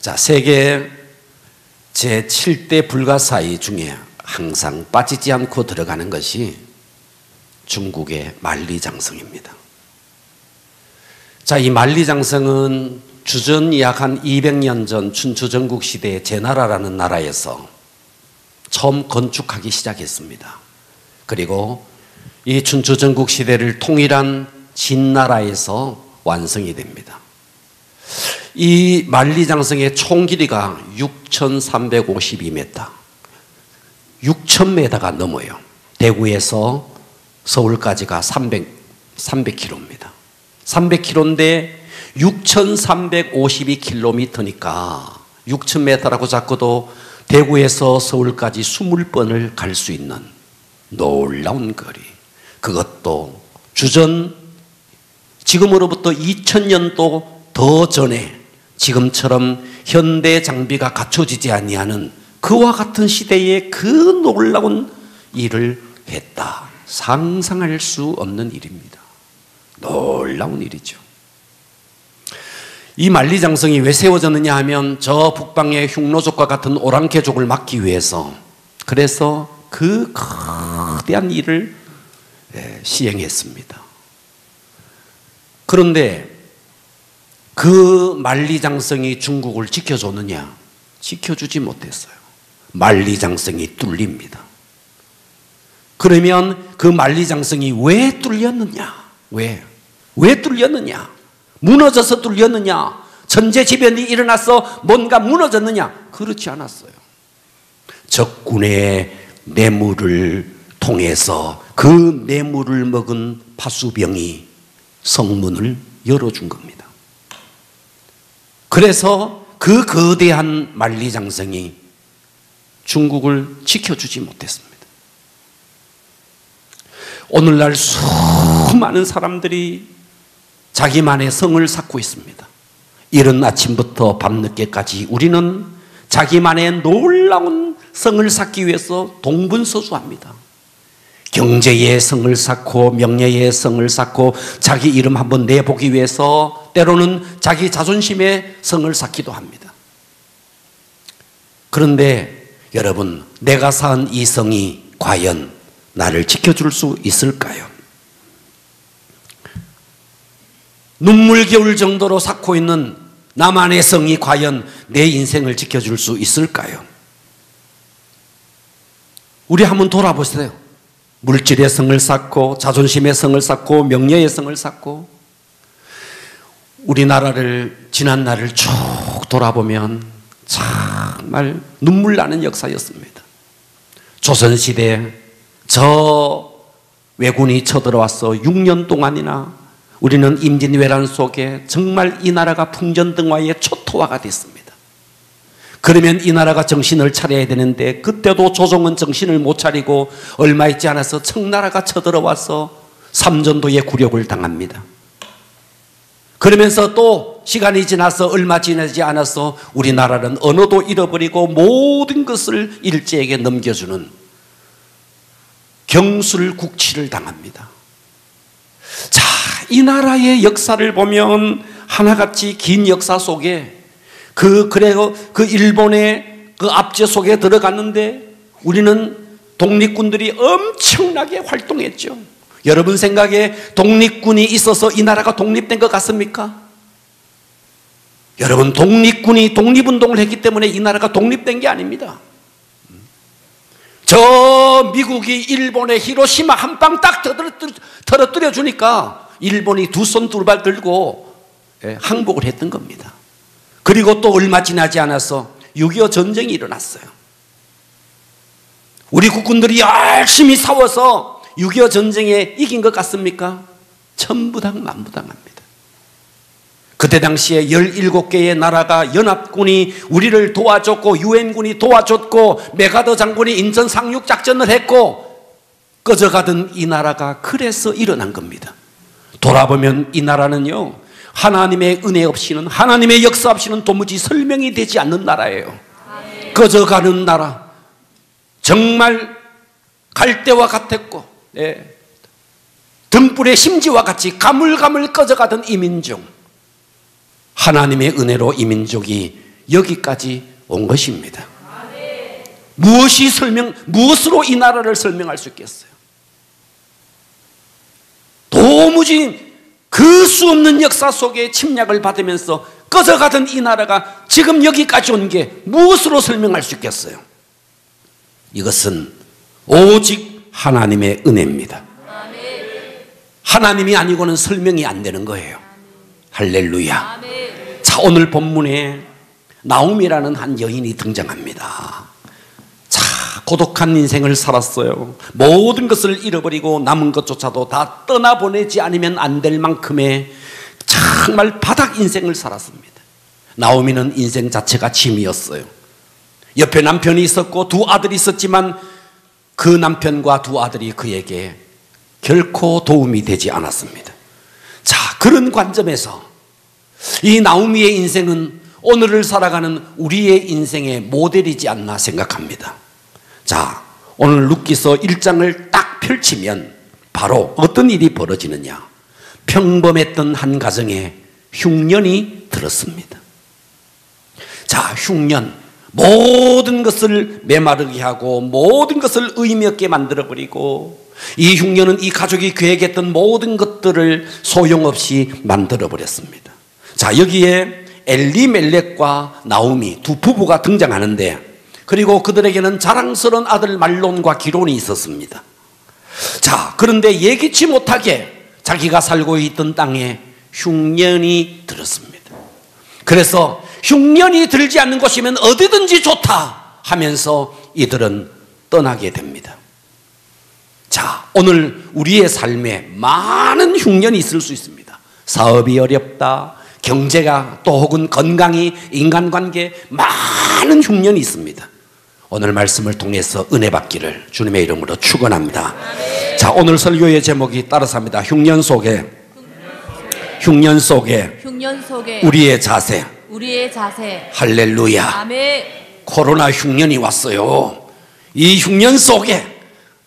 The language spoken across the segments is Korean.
자, 세계 제7대 불가사의 중에 항상 빠지지 않고 들어가는 것이 중국의 만리장성입니다. 자, 이 만리장성은 주전 약 한 200년 전 춘추전국 시대의 제나라라는 나라에서 처음 건축하기 시작했습니다. 그리고 이 춘추전국 시대를 통일한 진나라에서 완성이 됩니다. 이 만리장성의 총 길이가 6,352m, 6,000m가 넘어요. 대구에서 서울까지가 300km입니다. 300km인데 6,352km니까 6,000m라고 잡고도 대구에서 서울까지 20번을 갈 수 있는 놀라운 거리. 그것도 주전 지금으로부터 2000년도 더 전에 지금처럼 현대 장비가 갖춰지지 아니하는 그와 같은 시대에 그 놀라운 일을 했다. 상상할 수 없는 일입니다. 놀라운 일이죠. 이 만리장성이 왜 세워졌느냐 하면 저 북방의 흉노족과 같은 오랑캐족을 막기 위해서, 그래서 그 거대한 일을 시행했습니다. 그런데 그 만리장성이 중국을 지켜줬느냐? 지켜주지 못했어요. 만리장성이 뚫립니다. 그러면 그 만리장성이 왜 뚫렸느냐? 왜 뚫렸느냐? 무너져서 뚫렸느냐? 천재지변이 일어나서 뭔가 무너졌느냐? 그렇지 않았어요. 적군의 뇌물을 통해서 그 뇌물을 먹은 파수병이 성문을 열어준 겁니다. 그래서 그 거대한 만리장성이 중국을 지켜주지 못했습니다. 오늘날 수많은 사람들이 자기만의 성을 쌓고 있습니다. 이른 아침부터 밤늦게까지 우리는 자기만의 놀라운 성을 쌓기 위해서 동분서주합니다. 경제의 성을 쌓고 명예의 성을 쌓고 자기 이름 한번 내보기 위해서 때로는 자기 자존심의 성을 쌓기도 합니다. 그런데 여러분, 내가 쌓은 이 성이 과연 나를 지켜줄 수 있을까요? 눈물겨울 정도로 쌓고 있는 나만의 성이 과연 내 인생을 지켜줄 수 있을까요? 우리 한번 돌아보세요. 물질의 성을 쌓고 자존심의 성을 쌓고 명예의 성을 쌓고 우리나라를 지난 날을 쭉 돌아보면 정말 눈물 나는 역사였습니다. 조선시대 저 왜군이 쳐들어와서 6년 동안이나 우리는 임진왜란 속에 정말 이 나라가 풍전등화의 초토화가 됐습니다. 그러면 이 나라가 정신을 차려야 되는데 그때도 조정은 정신을 못 차리고 얼마 있지 않아서 청나라가 쳐들어와서 삼전도의 굴욕을 당합니다. 그러면서 또 시간이 지나서 얼마 지나지 않아서 우리나라는 언어도 잃어버리고 모든 것을 일제에게 넘겨주는 경술국치를 당합니다. 자, 이 나라의 역사를 보면 하나같이 긴 역사 속에 그래서 그 일본의 그 압제 속에 들어갔는데 우리는 독립군들이 엄청나게 활동했죠. 여러분 생각에 독립군이 있어서 이 나라가 독립된 것 같습니까? 여러분, 독립군이 독립운동을 했기 때문에 이 나라가 독립된 게 아닙니다. 저 미국이 일본의 히로시마 한 방 딱 터뜨려 주니까 일본이 두 손 두 발 들고 항복을 했던 겁니다. 그리고 또 얼마 지나지 않아서 6.25 전쟁이 일어났어요. 우리 국군들이 열심히 싸워서 6.25 전쟁에 이긴 것 같습니까? 천부당만부당합니다. 그때 당시에 17개의 나라가 연합군이 우리를 도와줬고 유엔군이 도와줬고 메가더 장군이 인천 상륙 작전을 했고 꺼져가던 이 나라가 그래서 일어난 겁니다. 돌아보면 이 나라는요, 하나님의 은혜 없이는, 하나님의 역사 없이는 도무지 설명이 되지 않는 나라예요. 꺼져가는 나라, 정말 갈대와 같았고 등불의 심지와 같이 가물가물 꺼져가던 이 민족, 하나님의 은혜로 이 민족이 여기까지 온 것입니다. 무엇으로 이 나라를 설명할 수 있겠어요? 도무지 그 수 없는 역사 속에 침략을 받으면서 꺼져가던 이 나라가 지금 여기까지 온 게 무엇으로 설명할 수 있겠어요? 이것은 오직 하나님의 은혜입니다. 하나님이 아니고는 설명이 안 되는 거예요. 할렐루야. 자, 오늘 본문에 나오미라는 한 여인이 등장합니다. 자, 고독한 인생을 살았어요. 모든 것을 잃어버리고 남은 것조차도 다 떠나보내지 않으면 안 될 만큼의 정말 바닥 인생을 살았습니다. 나오미는 인생 자체가 짐이었어요. 옆에 남편이 있었고 두 아들이 있었지만 그 남편과 두 아들이 그에게 결코 도움이 되지 않았습니다. 자, 그런 관점에서 이 나오미의 인생은 오늘을 살아가는 우리의 인생의 모델이지 않나 생각합니다. 자, 오늘 룻기서 1장을 딱 펼치면 바로 어떤 일이 벌어지느냐. 평범했던 한 가정에 흉년이 들었습니다. 자, 흉년, 모든 것을 메마르게 하고 모든 것을 의미 없게 만들어버리고 이 흉년은 이 가족이 계획했던 모든 것들을 소용없이 만들어버렸습니다. 자, 여기에 엘리멜렉과 나오미 두 부부가 등장하는데, 그리고 그들에게는 자랑스러운 아들 말론과 기론이 있었습니다. 자, 그런데 예기치 못하게 자기가 살고 있던 땅에 흉년이 들었습니다. 그래서 흉년이 들지 않는 곳이면 어디든지 좋다 하면서 이들은 떠나게 됩니다. 자, 오늘 우리의 삶에 많은 흉년이 있을 수 있습니다. 사업이 어렵다, 경제가 또 혹은 건강이, 인간관계, 많은 흉년이 있습니다. 오늘 말씀을 통해서 은혜 받기를 주님의 이름으로 축원합니다. 자, 오늘 설교의 제목이 따라서 합니다. 흉년 속에 우리의 자세. 할렐루야. 아멘. 코로나 흉년이 왔어요. 이 흉년 속에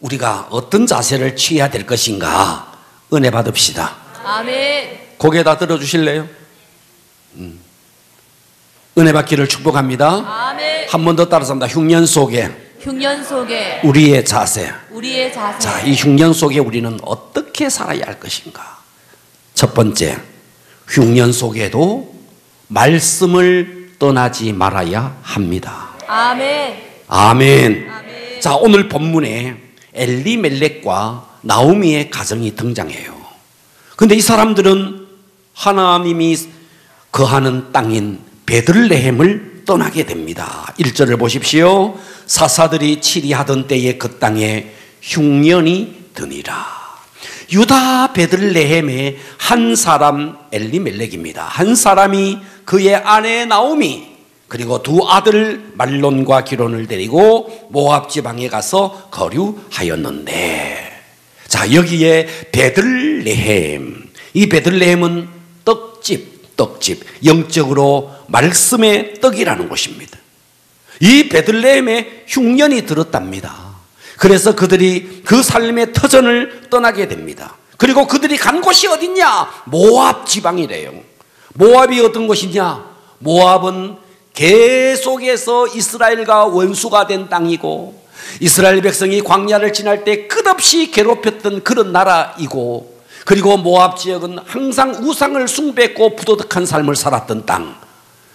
우리가 어떤 자세를 취해야 될 것인가 은혜 받읍시다. 아멘. 고개 다 들어주실래요? 은혜 받기를 축복합니다. 아멘. 한 번 더 따라서 합니다. 흉년 속에 우리의 자세. 자, 이 흉년 속에 우리는 어떻게 살아야 할 것인가? 첫 번째, 흉년 속에도 말씀을 떠나지 말아야 합니다. 아멘. 아멘. 자, 오늘 본문에 엘리멜렉과 나오미의 가정이 등장해요. 근데 이 사람들은 하나님이 거하는 땅인 베들레헴을 떠나게 됩니다. 1절을 보십시오. 사사들이 치리하던 때에 그 땅에 흉년이 드니라. 유다 베들레헴의 한 사람 엘리멜렉입니다. 한 사람이 그의 아내 나오미 그리고 두 아들 말론과 기론을 데리고 모압 지방에 가서 거류하였는데, 자, 여기에 베들레헴, 이 베들레헴은 떡집, 영적으로 말씀의 떡이라는 곳입니다. 이 베들레헴에 흉년이 들었답니다. 그래서 그들이 그 삶의 터전을 떠나게 됩니다. 그리고 그들이 간 곳이 어디냐? 모압 지방이래요. 모압이 어떤 곳이냐? 모압은 계속해서 이스라엘과 원수가 된 땅이고, 이스라엘 백성이 광야를 지날 때 끝없이 괴롭혔던 그런 나라이고, 그리고 모압 지역은 항상 우상을 숭배했고 부도덕한 삶을 살았던 땅.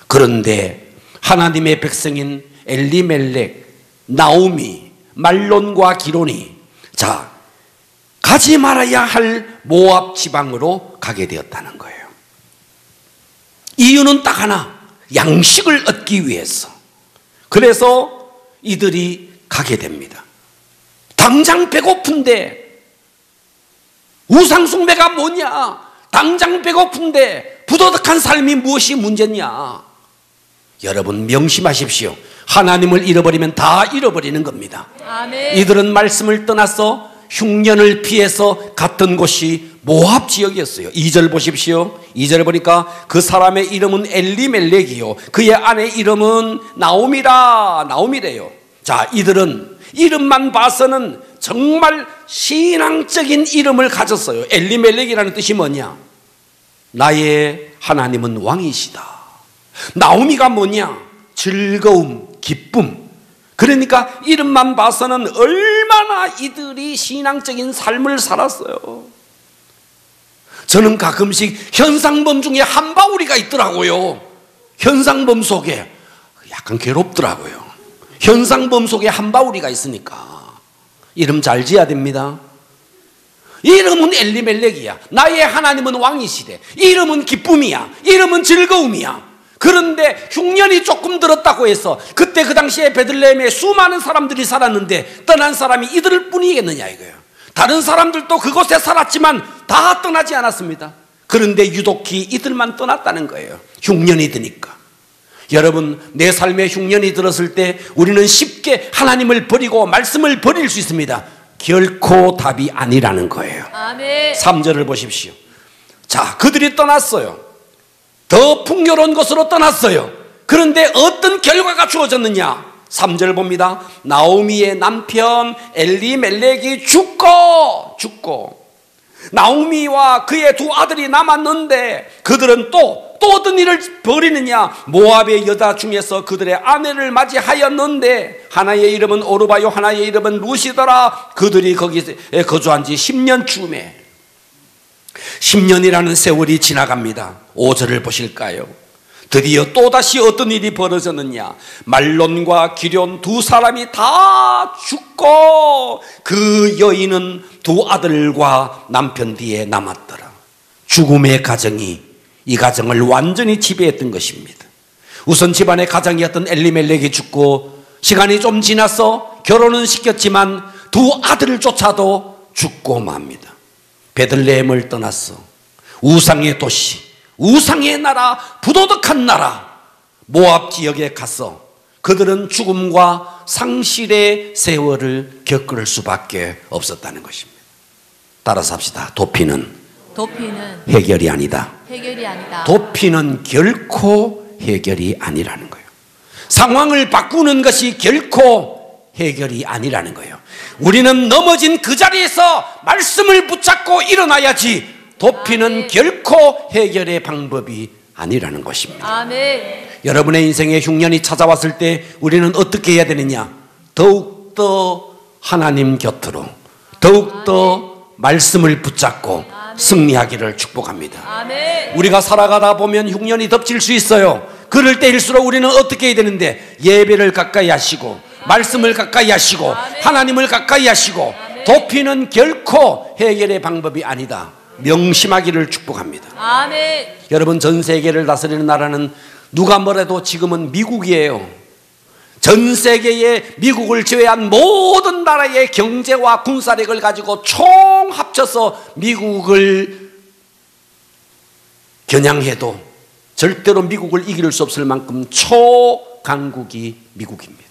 그런데 하나님의 백성인 엘리멜렉, 나오미, 말론과 기론이 자, 가지 말아야 할 모압 지방으로 가게 되었다는 거예요. 이유는 딱 하나, 양식을 얻기 위해서. 그래서 이들이 가게 됩니다. 당장 배고픈데, 우상숭배가 뭐냐? 당장 배고픈데 부도덕한 삶이 무엇이 문제냐? 여러분 명심하십시오. 하나님을 잃어버리면 다 잃어버리는 겁니다. 아멘. 이들은 말씀을 떠나서 흉년을 피해서 갔던 곳이 모압 지역이었어요. 2절 보십시오. 2절에 보니까 그 사람의 이름은 엘리멜렉이요 그의 아내 이름은 나오미래요. 자, 이들은 이름만 봐서는 정말 신앙적인 이름을 가졌어요. 엘리멜렉이라는 뜻이 뭐냐? 나의 하나님은 왕이시다. 나오미가 뭐냐? 즐거움, 기쁨. 그러니까 이름만 봐서는 얼마나 이들이 신앙적인 삶을 살았어요. 저는 가끔씩 현상범 중에 한바울이가 있더라고요. 현상범 속에 약간 괴롭더라고요. 현상범 속에 한바울이가 있으니까 이름 잘 지어야 됩니다. 이름은 엘리멜렉이야. 나의 하나님은 왕이시대. 이름은 기쁨이야. 이름은 즐거움이야. 그런데 흉년이 조금 들었다고 해서 그때 그 당시에 베들레헴에 수많은 사람들이 살았는데 떠난 사람이 이들 뿐이겠느냐 이거예요. 다른 사람들도 그곳에 살았지만 다 떠나지 않았습니다. 그런데 유독히 이들만 떠났다는 거예요. 흉년이 드니까. 여러분, 내 삶에 흉년이 들었을 때 우리는 쉽게 하나님을 버리고 말씀을 버릴 수 있습니다. 결코 답이 아니라는 거예요. 아멘. 3절을 보십시오. 자, 그들이 떠났어요. 더 풍요로운 곳으로 떠났어요. 그런데 어떤 결과가 주어졌느냐? 3절 봅니다. 나오미의 남편 엘리멜렉이 죽고 나오미와 그의 두 아들이 남았는데 그들은 또 어떤 일을 벌이느냐? 모압의 여자 중에서 그들의 아내를 맞이하였는데 하나의 이름은 오르바요 하나의 이름은 루시더라. 그들이 거기에 거주한 지 10년쯤에 10년이라는 세월이 지나갑니다. 5절을 보실까요? 드디어 또다시 어떤 일이 벌어졌느냐? 말론과 기럨 두 사람이 다 죽고 그 여인은 두 아들과 남편 뒤에 남았더라. 죽음의 가정이 이 가정을 완전히 지배했던 것입니다. 우선 집안의 가장이었던 엘리멜렉이 죽고 시간이 좀 지나서 결혼은 시켰지만 두 아들을 쫓아도 죽고 맙니다. 베들레헴을 떠났어. 우상의 도시, 우상의 나라, 부도덕한 나라 모압 지역에 가서 그들은 죽음과 상실의 세월을 겪을 수밖에 없었다는 것입니다. 따라서 합시다. 도피는 해결이 아니다. 도피는 결코 해결이 아니라는 거예요. 상황을 바꾸는 것이 결코 해결이 아니라는 거예요. 우리는 넘어진 그 자리에서 말씀을 붙잡고 일어나야지 도피는 결코 해결의 방법이 아니라는 것입니다. 아멘. 여러분의 인생에 흉년이 찾아왔을 때 우리는 어떻게 해야 되느냐? 더욱더 하나님 곁으로 더욱더 말씀을 붙잡고 승리하기를 축복합니다. 아멘. 우리가 살아가다 보면 흉년이 덮칠 수 있어요. 그럴 때일수록 우리는 어떻게 해야 되는데 예배를 가까이 하시고 말씀을 가까이 하시고 하나님을 가까이 하시고 도피는 결코 해결의 방법이 아니다. 명심하기를 축복합니다. 아멘. 여러분, 전 세계를 다스리는 나라는 누가 뭐래도 지금은 미국이에요. 전 세계에 미국을 제외한 모든 나라의 경제와 군사력을 가지고 총 합쳐서 미국을 겨냥해도 절대로 미국을 이길 수 없을 만큼 초강국이 미국입니다.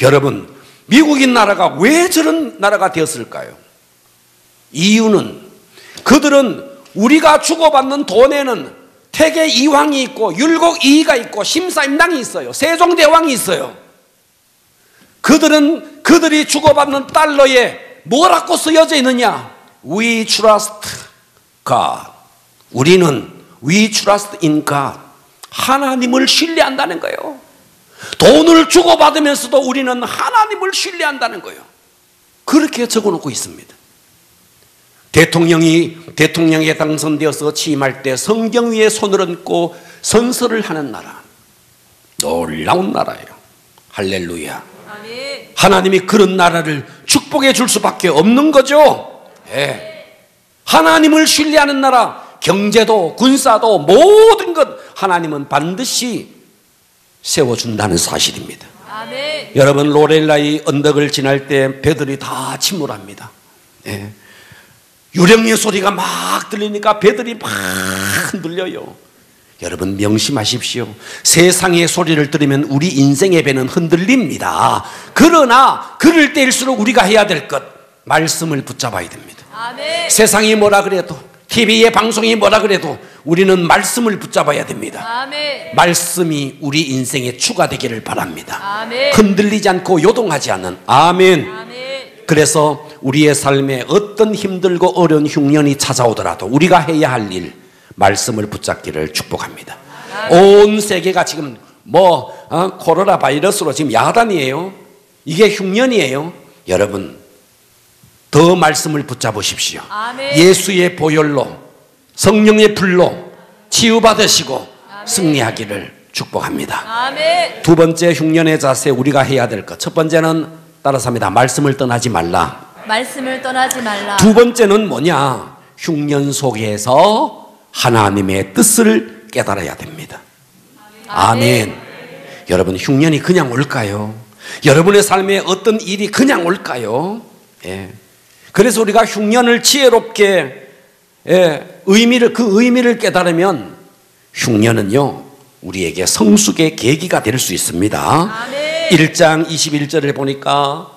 여러분, 미국인 나라가 왜 저런 나라가 되었을까요? 이유는 그들은 우리가 주고받는 돈에는 태계 이황이 있고 율곡 이이가 있고 심사임당이 있어요. 세종대왕이 있어요. 그들이 주고받는 달러에 뭐라고 쓰여져 있느냐? We trust God. 우리는 We trust in God. 하나님을 신뢰한다는 거예요. 돈을 주고받으면서도 우리는 하나님을 신뢰한다는 거예요. 그렇게 적어놓고 있습니다. 대통령에 당선되어서 취임할 때 성경 위에 손을 얹고 선서를 하는 나라. 놀라운 나라예요. 할렐루야. 아멘. 하나님이 그런 나라를 축복해 줄 수밖에 없는 거죠. 네. 하나님을 신뢰하는 나라, 경제도 군사도 모든 것 하나님은 반드시 세워준다는 사실입니다. 아멘. 여러분, 로렐라이 언덕을 지날 때 배들이 다 침몰합니다. 네. 유령의 소리가 막 들리니까 배들이 막 흔들려요. 여러분, 명심하십시오. 세상의 소리를 들으면 우리 인생의 배는 흔들립니다. 그러나 그럴 때일수록 우리가 해야 될 것, 말씀을 붙잡아야 됩니다. 아멘. 세상이 뭐라 그래도 TV의 방송이 뭐라 그래도 우리는 말씀을 붙잡아야 됩니다. 아멘. 말씀이 우리 인생에 추가되기를 바랍니다. 아멘. 흔들리지 않고 요동하지 않는. 아멘. 아멘. 그래서 우리의 삶에 어떤 힘들고 어려운 흉년이 찾아오더라도 우리가 해야 할 일, 말씀을 붙잡기를 축복합니다. 온 세계가 지금 코로나 바이러스로 지금 야단이에요. 이게 흉년이에요. 여러분, 더 말씀을 붙잡으십시오. 아멘. 예수의 보혈로, 성령의 불로 치유받으시고 아멘. 승리하기를 축복합니다. 아멘. 두 번째 흉년의 자세, 우리가 해야 될 것. 첫 번째는 따라서 합니다. 말씀을 떠나지 말라. 말씀을 떠나지 말라. 두 번째는 뭐냐? 흉년 속에서 하나님의 뜻을 깨달아야 됩니다. 아멘. 여러분, 흉년이 그냥 올까요? 여러분의 삶에 어떤 일이 그냥 올까요? 예. 그래서 우리가 흉년을 지혜롭게 그 의미를 깨달으면 흉년은요, 우리에게 성숙의 계기가 될 수 있습니다. 아멘. 1장 21절을 보니까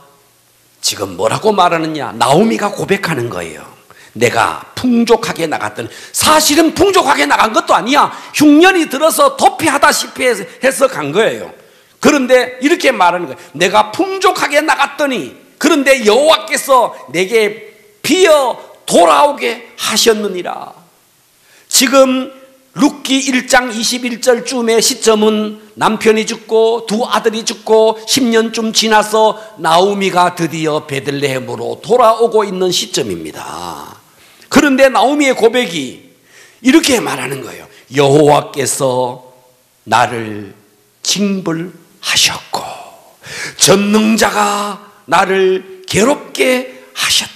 지금 뭐라고 말하느냐? 나오미가 고백하는 거예요. 내가 풍족하게 나갔더니, 사실은 풍족하게 나간 것도 아니야. 흉년이 들어서 도피하다시피 해서 간 거예요. 그런데 이렇게 말하는 거예요. 내가 풍족하게 나갔더니, 그런데 여호와께서 내게 비어 돌아오게 하셨느니라. 지금 룻기 1장 21절쯤의 시점은 남편이 죽고 두 아들이 죽고 10년쯤 지나서 나오미가 드디어 베들레헴으로 돌아오고 있는 시점입니다. 그런데 나오미의 고백이 이렇게 말하는 거예요. 여호와께서 나를 징벌하셨고 전능자가 나를 괴롭게 하셨다.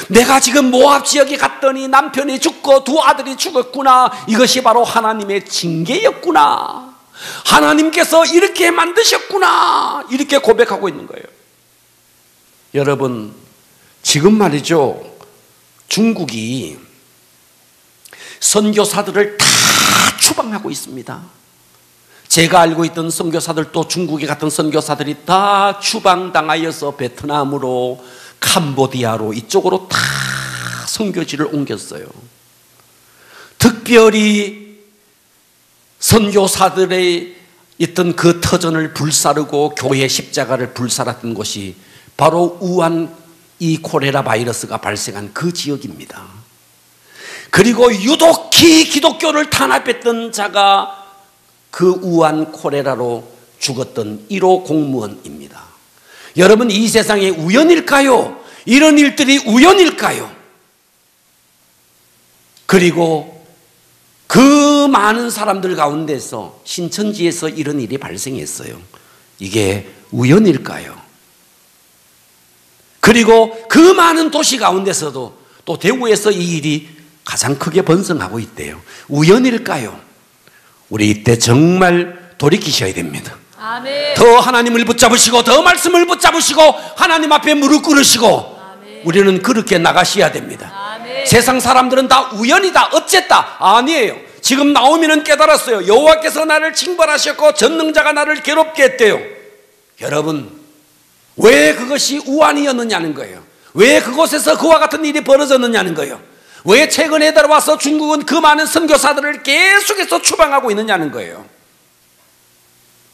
내가 지금 모압 지역에 갔더니 남편이 죽고 두 아들이 죽었구나. 이것이 바로 하나님의 징계였구나. 하나님께서 이렇게 만드셨구나. 이렇게 고백하고 있는 거예요. 여러분, 지금 말이죠, 중국이 선교사들을 다 추방하고 있습니다. 제가 알고 있던 선교사들도 중국에 갔던 선교사들이 다 추방당하여서 베트남으로, 캄보디아로, 이쪽으로 다 선교지를 옮겼어요. 특별히 선교사들의 있던 그 터전을 불사르고 교회 십자가를 불살았던 곳이 바로 우한 이 콜레라 바이러스가 발생한 그 지역입니다. 그리고 유독히 기독교를 탄압했던 자가 그 우한 콜레라로 죽었던 1호 공무원입니다. 여러분, 이 세상에 우연일까요? 이런 일들이 우연일까요? 그리고 그 많은 사람들 가운데서 신천지에서 이런 일이 발생했어요. 이게 우연일까요? 그리고 그 많은 도시 가운데서도 또 대구에서 이 일이 가장 크게 번성하고 있대요. 우연일까요? 우리 이때 정말 돌이키셔야 됩니다. 아멘. 더 하나님을 붙잡으시고 더 말씀을 붙잡으시고 하나님 앞에 무릎 꿇으시고 아멘. 우리는 그렇게 나가셔야 됩니다. 아멘. 세상 사람들은 다 우연이다, 어쨌다. 아니에요. 지금 나오미는 깨달았어요. 여호와께서 나를 징벌하셨고 전능자가 나를 괴롭게 했대요. 여러분, 왜 그것이 우환이었느냐는 거예요. 왜 그곳에서 그와 같은 일이 벌어졌느냐는 거예요. 왜 최근에 들어와서 중국은 그 많은 선교사들을 계속해서 추방하고 있느냐는 거예요.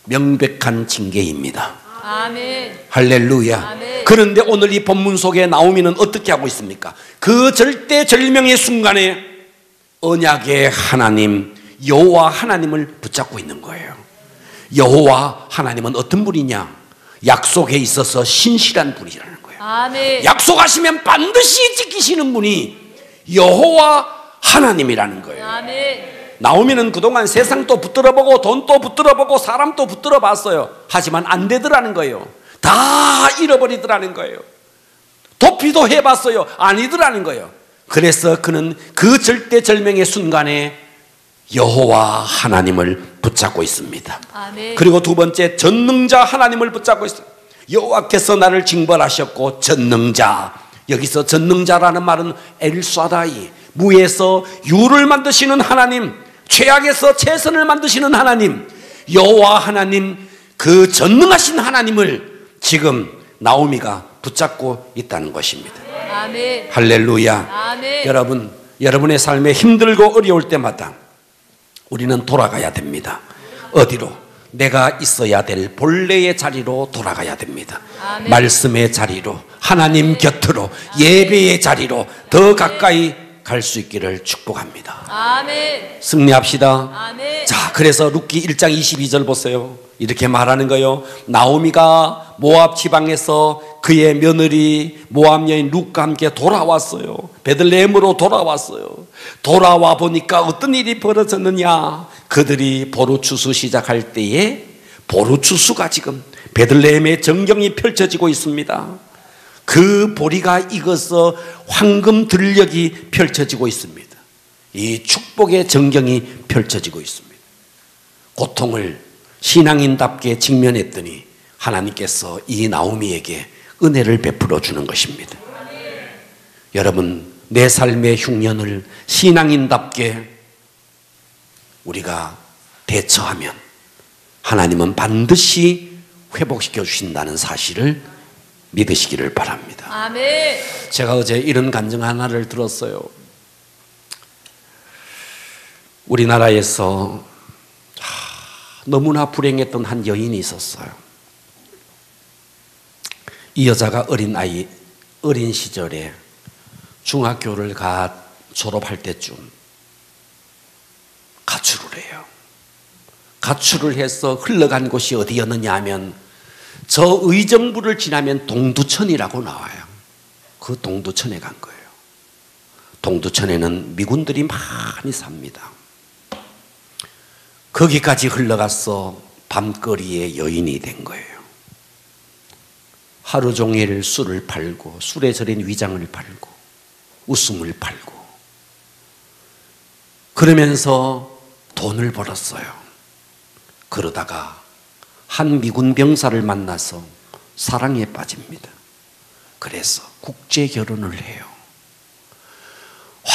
명백한 징계입니다. 아멘. 할렐루야. 아멘. 그런데 오늘 이 본문 속에 나오미는 어떻게 하고 있습니까? 그 절대절명의 순간에 언약의 하나님 여호와 하나님을 붙잡고 있는 거예요. 여호와 하나님은 어떤 분이냐? 약속에 있어서 신실한 분이라는 거예요. 아멘. 약속하시면 반드시 지키시는 분이 여호와 하나님이라는 거예요. 아멘. 나오미는 그동안 세상도 붙들어보고 돈도 붙들어보고 사람도 붙들어봤어요. 하지만 안 되더라는 거예요. 다 잃어버리더라는 거예요. 도피도 해봤어요. 아니더라는 거예요. 그래서 그는 그 절대절명의 순간에 여호와 하나님을 붙잡고 있습니다. 아멘. 그리고 두 번째, 전능자 하나님을 붙잡고 있어요. 여호와께서 나를 징벌하셨고 전능자, 여기서 전능자라는 말은 엘샤다이, 무에서 유를 만드시는 하나님, 최악에서 최선을 만드시는 하나님, 여호와 하나님, 그 전능하신 하나님을 지금 나오미가 붙잡고 있다는 것입니다. 아멘. 할렐루야. 아멘. 여러분, 여러분의 삶에 힘들고 어려울 때마다 우리는 돌아가야 됩니다. 어디로? 내가 있어야 될 본래의 자리로 돌아가야 됩니다. 아멘. 말씀의 자리로, 하나님 곁으로, 예배의 자리로 더 가까이 갈 수 있기를 축복합니다. 아멘. 승리합시다. 아멘. 자, 그래서 룻기 1장 22절 보세요. 이렇게 말하는 거예요. 나오미가 모압 지방에서 그의 며느리 모압 여인 룻과 함께 돌아왔어요. 베들레헴으로 돌아왔어요. 돌아와 보니까 어떤 일이 벌어졌느냐. 그들이 보루추수 시작할 때에 보루추수가 지금 베들레헴의 전경이 펼쳐지고 있습니다. 그 보리가 익어서 황금 들녘이 펼쳐지고 있습니다. 이 축복의 전경이 펼쳐지고 있습니다. 고통을 신앙인답게 직면했더니 하나님께서 이 나오미에게 은혜를 베풀어 주는 것입니다. 여러분, 내 삶의 흉년을 신앙인답게 우리가 대처하면 하나님은 반드시 회복시켜 주신다는 사실을 믿으시기를 바랍니다. 아멘. 제가 어제 이런 간증 하나를 들었어요. 우리나라에서 너무나 불행했던 한 여인이 있었어요. 이 여자가 어린 시절에 중학교를 졸업할 때쯤 가출을 해요. 가출을 해서 흘러간 곳이 어디였느냐 하면 저 의정부를 지나면 동두천이라고 나와요. 그 동두천에 간 거예요. 동두천에는 미군들이 많이 삽니다. 거기까지 흘러가서 밤거리의 여인이 된 거예요. 하루 종일 술을 팔고 술에 절인 위장을 팔고 웃음을 팔고 그러면서 돈을 벌었어요. 그러다가 한 미군 병사를 만나서 사랑에 빠집니다. 그래서 국제 결혼을 해요. 와,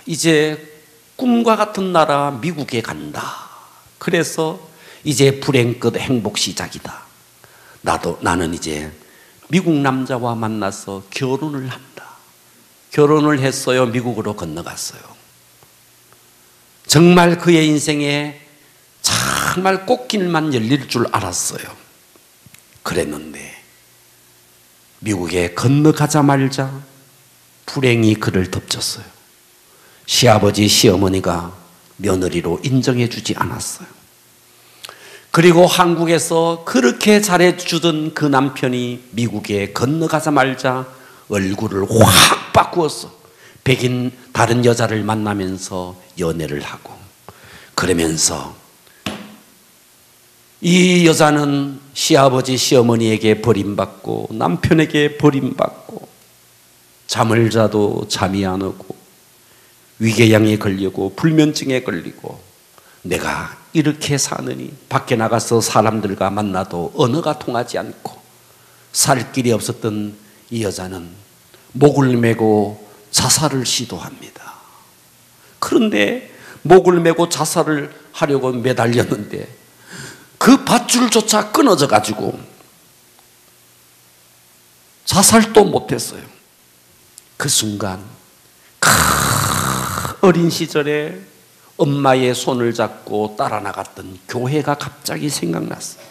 이제 꿈과 같은 나라 미국에 간다. 그래서 이제 불행 끝 행복 시작이다. 나는 이제 미국 남자와 만나서 결혼을 한다. 결혼을 했어요. 미국으로 건너갔어요. 정말 그의 인생에 정말 꽃길만 열릴 줄 알았어요. 그랬는데 미국에 건너가자마자 불행이 그를 덮쳤어요. 시아버지, 시어머니가 며느리로 인정해 주지 않았어요. 그리고 한국에서 그렇게 잘해주던 그 남편이 미국에 건너가자마자 얼굴을 확 바꾸었어. 백인 다른 여자를 만나면서 연애를 하고 그러면서 이 여자는 시아버지, 시어머니에게 버림받고 남편에게 버림받고 잠을 자도 잠이 안 오고 위궤양에 걸리고 불면증에 걸리고 내가 이렇게 사느니 밖에 나가서 사람들과 만나도 언어가 통하지 않고 살 길이 없었던 이 여자는 목을 메고 자살을 시도합니다. 그런데 목을 메고 자살을 하려고 매달렸는데 그 밧줄조차 끊어져 가지고 자살도 못했어요. 그 순간 어린 시절에 엄마의 손을 잡고 따라 나갔던 교회가 갑자기 생각났어요.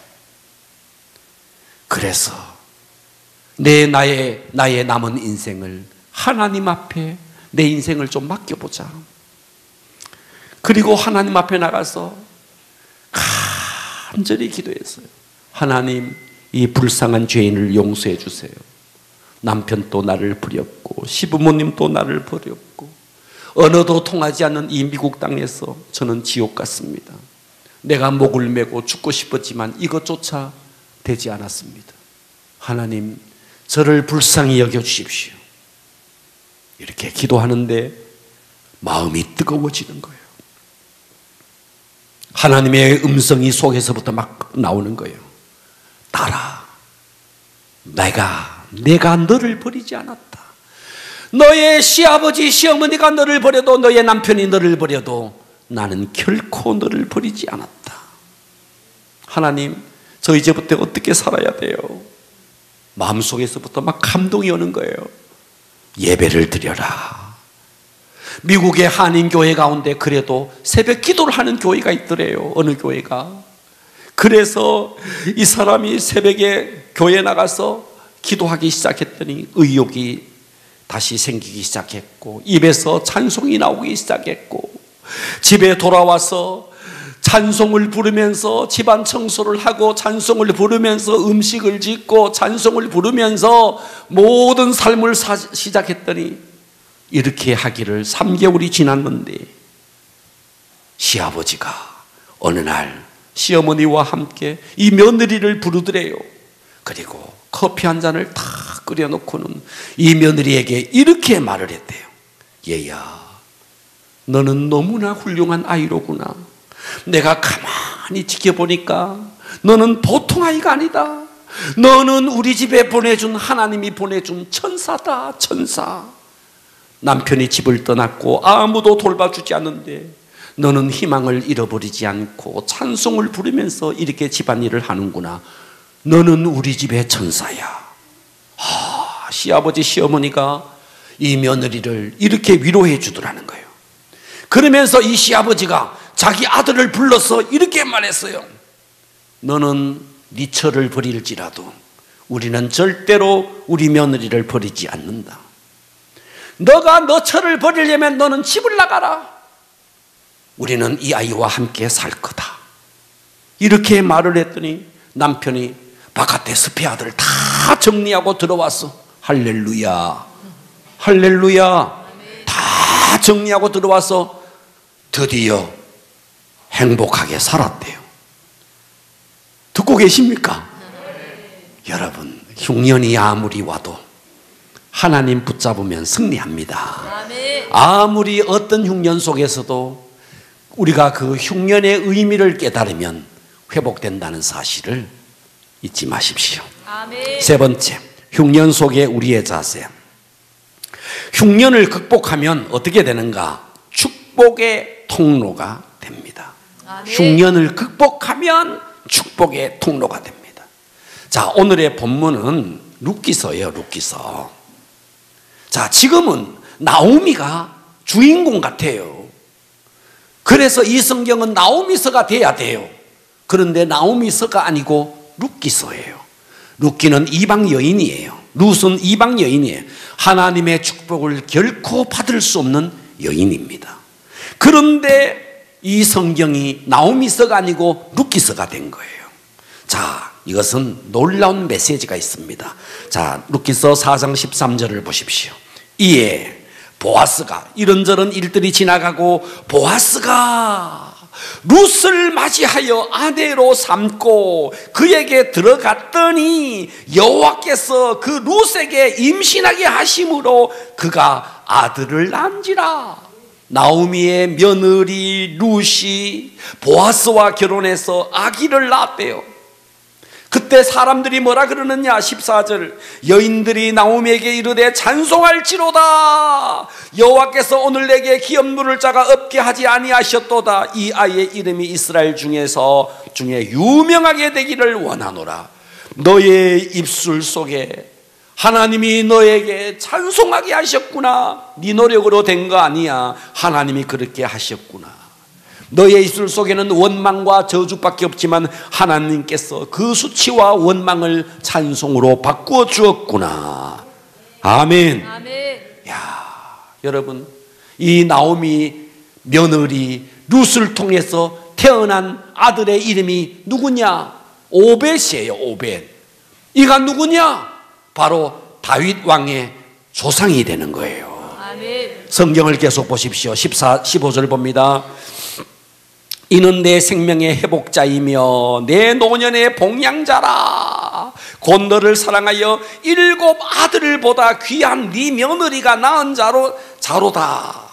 그래서 나의 남은 인생을 하나님 앞에 내 인생을 좀 맡겨보자. 그리고 하나님 앞에 나가서 간절히 기도했어요. 하나님, 이 불쌍한 죄인을 용서해 주세요. 남편도 나를 버렸고 시부모님도 나를 버렸고 언어도 통하지 않는 이 미국 땅에서 저는 지옥 같습니다. 내가 목을 메고 죽고 싶었지만 이것조차 되지 않았습니다. 하나님, 저를 불쌍히 여겨주십시오. 이렇게 기도하는데 마음이 뜨거워지는 거예요. 하나님의 음성이 속에서부터 막 나오는 거예요. 따라, 내가 너를 버리지 않았다. 너의 시아버지, 시어머니가 너를 버려도 너의 남편이 너를 버려도 나는 결코 너를 버리지 않았다. 하나님, 저 이제부터 어떻게 살아야 돼요? 마음속에서부터 막 감동이 오는 거예요. 예배를 드려라. 미국의 한인교회 가운데 그래도 새벽 기도를 하는 교회가 있더래요. 어느 교회가. 그래서 이 사람이 새벽에 교회 나가서 기도하기 시작했더니 의욕이 다시 생기기 시작했고 입에서 찬송이 나오기 시작했고 집에 돌아와서 찬송을 부르면서 집안 청소를 하고 찬송을 부르면서 음식을 짓고 찬송을 부르면서 모든 삶을 시작했더니 이렇게 하기를 3개월이 지났는데 시아버지가 어느 날 시어머니와 함께 이 며느리를 부르더래요. 그리고 커피 한 잔을 다 끓여놓고는 이 며느리에게 이렇게 말을 했대요. 얘야, 너는 너무나 훌륭한 아이로구나. 내가 가만히 지켜보니까 너는 보통 아이가 아니다. 너는 우리 집에 보내준, 하나님이 보내준 천사다, 천사. 남편이 집을 떠났고 아무도 돌봐주지 않는데 너는 희망을 잃어버리지 않고 찬송을 부르면서 이렇게 집안일을 하는구나. 너는 우리 집의 천사야. 시아버지 시어머니가 이 며느리를 이렇게 위로해 주더라는 거예요. 그러면서 이 시아버지가 자기 아들을 불러서 이렇게 말했어요. 너는 네 처를 버릴지라도 우리는 절대로 우리 며느리를 버리지 않는다. 너가 너 처를 버리려면 너는 집을 나가라. 우리는 이 아이와 함께 살 거다. 이렇게 말을 했더니 남편이 바깥에 스페아들 다 정리하고 들어왔어. 할렐루야, 할렐루야. 다 정리하고 들어와서 드디어 행복하게 살았대요. 듣고 계십니까? 여러분, 흉년이 아무리 와도 하나님 붙잡으면 승리합니다. 아무리 어떤 흉년 속에서도 우리가 그 흉년의 의미를 깨달으면 회복된다는 사실을 잊지 마십시오. 세 번째, 흉년 속의 우리의 자세. 흉년을 극복하면 어떻게 되는가? 축복의 통로가 됩니다. 흉년을 극복하면 축복의 통로가 됩니다. 자, 오늘의 본문은 룻기서예요. 룻기서. 자, 지금은 나오미가 주인공 같아요. 그래서 이 성경은 나오미서가 돼야 돼요. 그런데 나오미서가 아니고 룻기서예요. 룻기는 이방 여인이에요. 룻은 이방 여인이에요. 하나님의 축복을 결코 받을 수 없는 여인입니다. 그런데 이 성경이 나오미서가 아니고 룻기서가 된 거예요. 자, 이것은 놀라운 메시지가 있습니다. 자, 룻기서 4장 13절을 보십시오. 이에 보아스가, 이런저런 일들이 지나가고 보아스가 룻을 맞이하여 아내로 삼고 그에게 들어갔더니 여호와께서 그 룻에게 임신하게 하심으로 그가 아들을 낳은지라. 나오미의 며느리 룻이 보아스와 결혼해서 아기를 낳았대요. 그때 사람들이 뭐라 그러느냐? 14절, 여인들이 나오미에게 이르되 찬송할지로다. 여호와께서 오늘 내게 기업 물을 자가 없게 하지 아니하셨도다. 이 아이의 이름이 이스라엘 중에 유명하게 되기를 원하노라. 너의 입술 속에 하나님이 너에게 찬송하게 하셨구나. 네 노력으로 된 거 아니야. 하나님이 그렇게 하셨구나. 너의 입술 속에는 원망과 저주밖에 없지만 하나님께서 그 수치와 원망을 찬송으로 바꾸어 주었구나. 아멘. 아멘. 야, 여러분, 이 나오미 며느리 룻을 통해서 태어난 아들의 이름이 누구냐? 오벳이에요. 오벳. 이가 누구냐? 바로 다윗 왕의 조상이 되는 거예요. 아멘. 성경을 계속 보십시오. 15절 봅니다. 이는 내 생명의 회복자이며 내 노년의 복양자라. 곧 너를 사랑하여 7 아들을 보다 귀한 네 며느리가 낳은 자로다.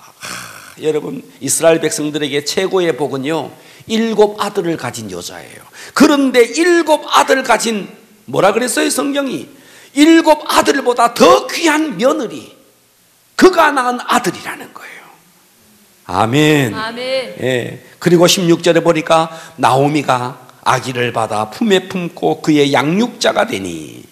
여러분, 이스라엘 백성들에게 최고의 복은요 7 아들을 가진 여자예요. 그런데 7 아들 가진, 뭐라 그랬어요 성경이? 7 아들보다 더 귀한 며느리, 그가 낳은 아들이라는 거예요. 아멘. 아멘. 예. 그리고 16절에 보니까 나오미가 아기를 받아 품에 품고 그의 양육자가 되니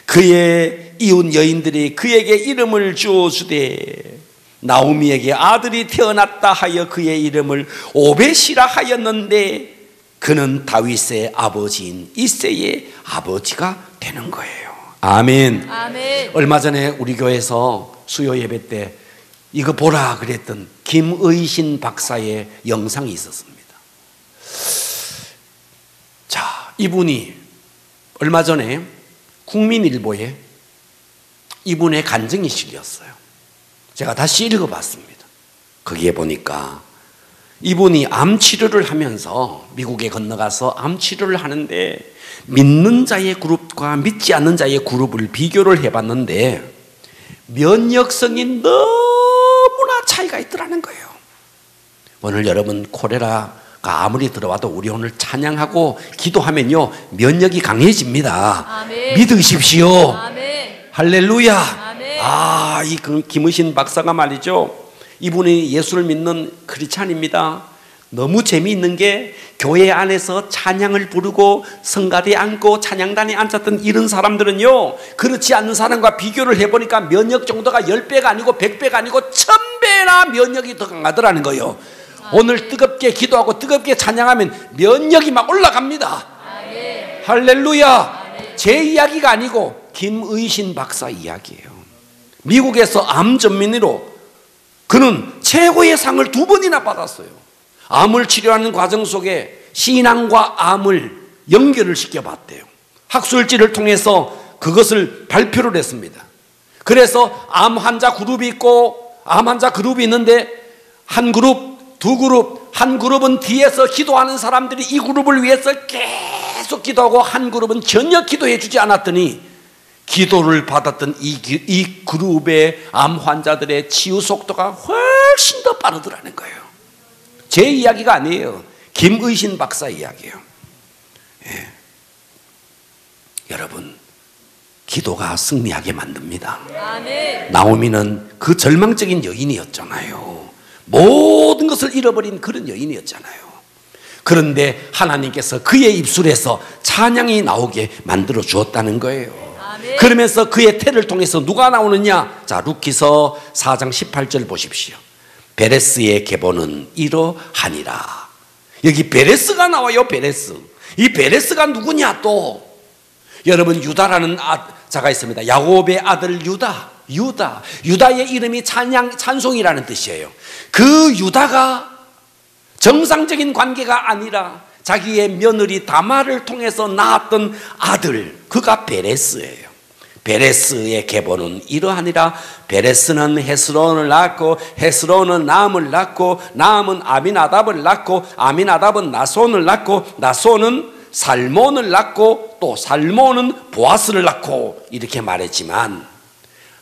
그의 이웃 여인들이 그에게 이름을 주어주되 나오미에게 아들이 태어났다 하여 그의 이름을 오벳이라 하였는데 그는 다윗의 아버지인 이새의 아버지가 되는 거예요. 아멘. 아멘. 얼마 전에 우리 교회에서 수요 예배 때 이거 보라 그랬던 김의신 박사의 영상이 있었습니다. 자, 이분이 얼마 전에 국민일보에 이분의 간증이 실렸어요. 제가 다시 읽어봤습니다. 거기에 보니까 이분이 암 치료를 하면서 미국에 건너가서 암 치료를 하는데 믿는 자의 그룹과 믿지 않는 자의 그룹을 비교를 해봤는데 면역성이 너무나 차이가 있더라는 거예요. 오늘 여러분 콜레라가 아무리 들어와도 우리 오늘 찬양하고 기도하면요 면역이 강해집니다. 아멘. 믿으십시오. 아멘. 할렐루야. 아멘. 이 김의신 박사가 말이죠, 이분이 예수를 믿는 크리스찬입니다. 너무 재미있는 게 교회 안에서 찬양을 부르고 성가대에 앉고 찬양단에 앉았던 이런 사람들은요, 그렇지 않는 사람과 비교를 해보니까 면역 정도가 10배가 아니고 100배가 아니고 1000배나 면역이 더 강하더라는 거예요. 오늘 뜨겁게 기도하고 뜨겁게 찬양하면 면역이 막 올라갑니다. 아멘. 할렐루야. 아멘. 제 이야기가 아니고 김의신 박사 이야기예요. 미국에서 암 전문의로 그는 최고의 상을 2번이나 받았어요. 암을 치료하는 과정 속에 신앙과 암을 연결을 시켜봤대요. 학술지를 통해서 그것을 발표를 했습니다. 그래서 암 환자 그룹이 있고 암 환자 그룹이 있는데 한 그룹, 두 그룹, 한 그룹은 뒤에서 기도하는 사람들이 이 그룹을 위해서 계속 기도하고 한 그룹은 전혀 기도해 주지 않았더니 기도를 받았던 이 그룹의 암 환자들의 치유 속도가 훨씬 더 빠르더라는 거예요. 제 이야기가 아니에요. 김의신 박사 이야기예요. 예. 여러분, 기도가 승리하게 만듭니다. 아멘. 나오미는 그 절망적인 여인이었잖아요. 모든 것을 잃어버린 그런 여인이었잖아요. 그런데 하나님께서 그의 입술에서 찬양이 나오게 만들어 주었다는 거예요. 아멘. 그러면서 그의 태를 통해서 누가 나오느냐? 자, 루키서 4장 18절 보십시오. 베레스의 계보는 이러하니라. 여기 베레스가 나와요. 베레스. 이 베레스가 누구냐 또? 여러분, 유다라는 자가 있습니다. 야곱의 아들 유다의 이름이 찬송이라는 뜻이에요. 그 유다가 정상적인 관계가 아니라 자기의 며느리 다말을 통해서 낳았던 아들, 그가 베레스예요. 베레스의 계보는 이러하니라. 베레스는 헤스론을 낳고 헤스론은 나암을 낳고 나암은 아미나답을 낳고 아미나답은 나손을 낳고 나손은 살몬을 낳고 또 살몬은 보아스를 낳고 이렇게 말했지만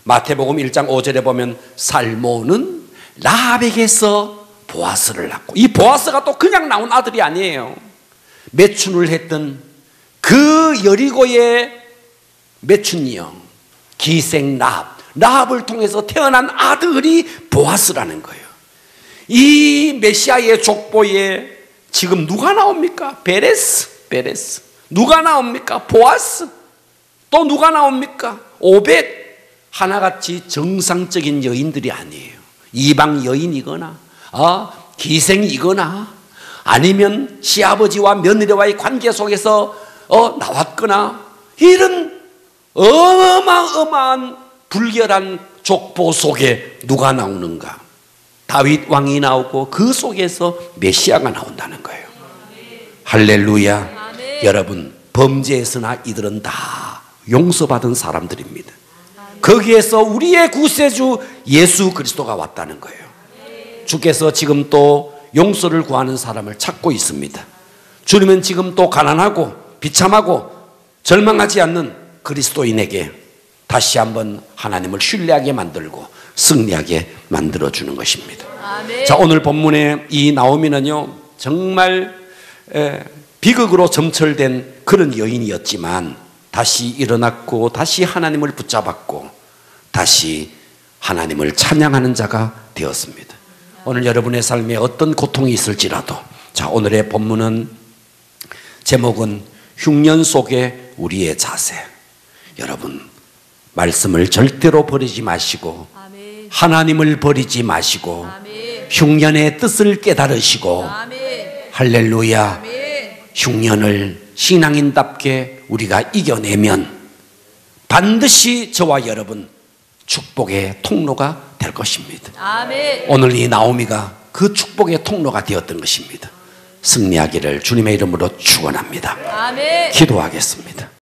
마태복음 1장 5절에 보면 살몬은 라합에게서 보아스를 낳고, 이 보아스가 또 그냥 나온 아들이 아니에요. 매춘을 했던 그 여리고의 매춘녀 기생 라합을 통해서 태어난 아들이 보아스라는 거예요. 이 메시아의 족보에 지금 누가 나옵니까? 베레스. 누가 나옵니까? 보아스. 또 누가 나옵니까? 오벳. 하나같이 정상적인 여인들이 아니에요. 이방 여인이거나 기생이거나 아니면 시아버지와 며느리와의 관계 속에서 나왔거나, 이런 어마어마한 불결한 족보 속에 누가 나오는가? 다윗 왕이 나오고 그 속에서 메시아가 나온다는 거예요. 할렐루야. 아멘. 여러분, 범죄에서나 이들은 다 용서받은 사람들입니다. 거기에서 우리의 구세주 예수 그리스도가 왔다는 거예요. 주께서 지금 또 용서를 구하는 사람을 찾고 있습니다. 주님은 지금 또 가난하고 비참하고 절망하지 않는 그리스도인에게 다시 한번 하나님을 신뢰하게 만들고 승리하게 만들어주는 것입니다. 아멘. 자, 오늘 본문의 이 나오미는요, 정말 비극으로 점철된 그런 여인이었지만 다시 일어났고 다시 하나님을 붙잡았고 다시 하나님을 찬양하는 자가 되었습니다. 오늘 여러분의 삶에 어떤 고통이 있을지라도, 자, 오늘의 본문은 제목은 흉년 속에 우리의 자세. 여러분, 말씀을 절대로 버리지 마시고 아멘. 하나님을 버리지 마시고 아멘. 흉년의 뜻을 깨달으시고 아멘. 할렐루야. 아멘. 흉년을 신앙인답게 우리가 이겨내면 반드시 저와 여러분 축복의 통로가 될 것입니다. 아멘. 오늘 이 나오미가 그 축복의 통로가 되었던 것입니다. 승리하기를 주님의 이름으로 축원합니다. 아멘. 기도하겠습니다.